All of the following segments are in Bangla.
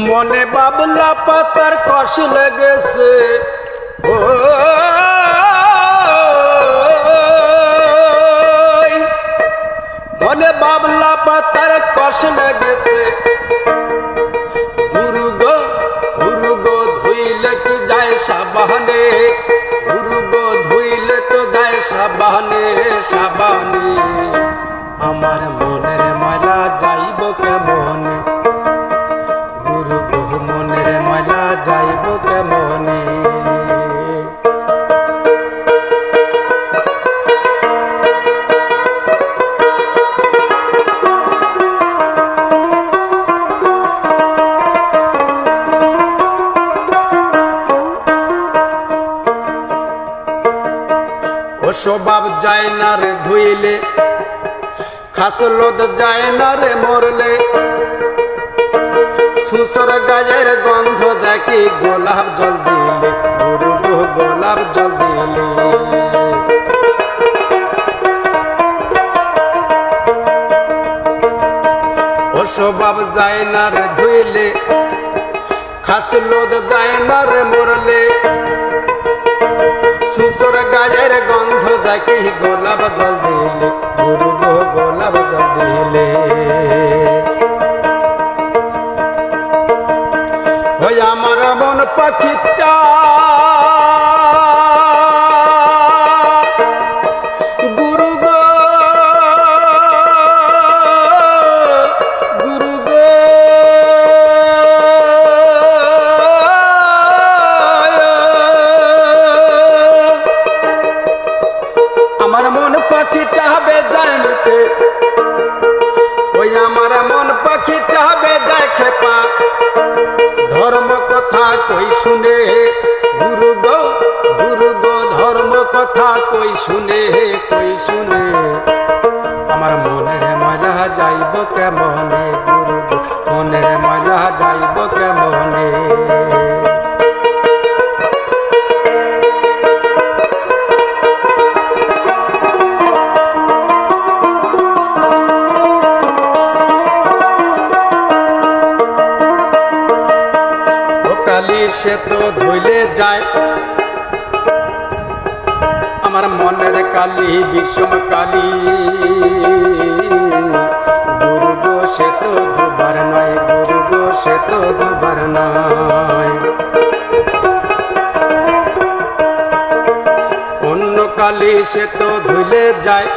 মনে বাবলা পাতার কষ লেগেছে ও মনে বাবলা পাতার কষ লেগেছে গুরু গো ধুইলে কি যায় সাবানে গুরু গো ধুইলে তো যায় সাবানে সাবানে আমার মনের মালা যাইব কেমনে গুরু গো মনের মালা যাইব কেমনে স্বভাব যায় না রে ধুইলে খাসলত যায় না রে মরলে সুসর গায়ের গন্ধ যায় কি গোলাপ জল দিলে গুরু গো গোলাপ জল দিলে ও স্বভাব যায় না রে ধুইলে খাসলত যায় না রে মরলে সুসর গায়ের গন্ধ যাকে গোলাপ জল দিলে গুরু গো গোলাপ জল দিলে ওই আমার মন পাখিটা গুরু গো গুরু গো আমার মন পাখিটা হবে যায় মিটে ওই আমার মন পাখিটা হবে যায় খেপা ধর্ম কথা কই শুনে গুরু গো ধর্ম কথা কই শুনে আমার মনের ময়লা যাইব কেমনে গুরু গো মনের ময়লা যাইব কেমনে কালি সে তো ধুইলে যায় আমার মনের কালি বিষম কালি গুরু গো সে তো দুবার নয় গুরু গো সে তো দুবার নয় অন্য কালি সে তো ধুইলে যায়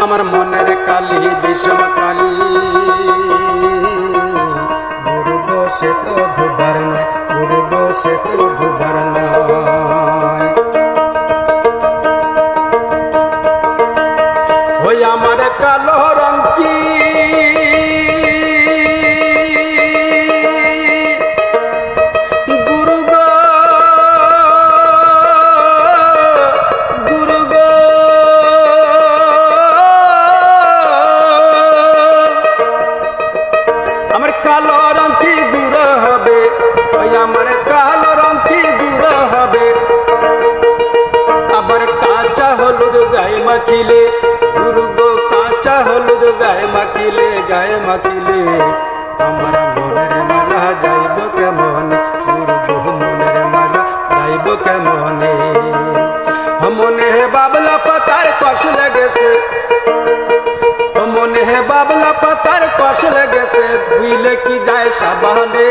আমার মনের কালি বিষম কালি সে তো ধুবার নয় গুরু গো সে তো ধুবার নয় ওই আমার কালো রঙকি গুরু গো আমার কালো রঙকি গুরু হবে ওই আমার কালো রঙকি গুরু হবে আবার কাঁচা হলুদ গায়ে মাখিলে গুরু গো কাঁচা হলুদ গায়ে মাখিলে আমার মনের মালা যাইব কেমনে গুরু গো মনের মালা যাইব কেমনে মনে হে বাবলা পাতার কষ লেগেছে মনে হে বাবলা পাতার কষ লেগেছে ধুইলে কি যায় সাবানে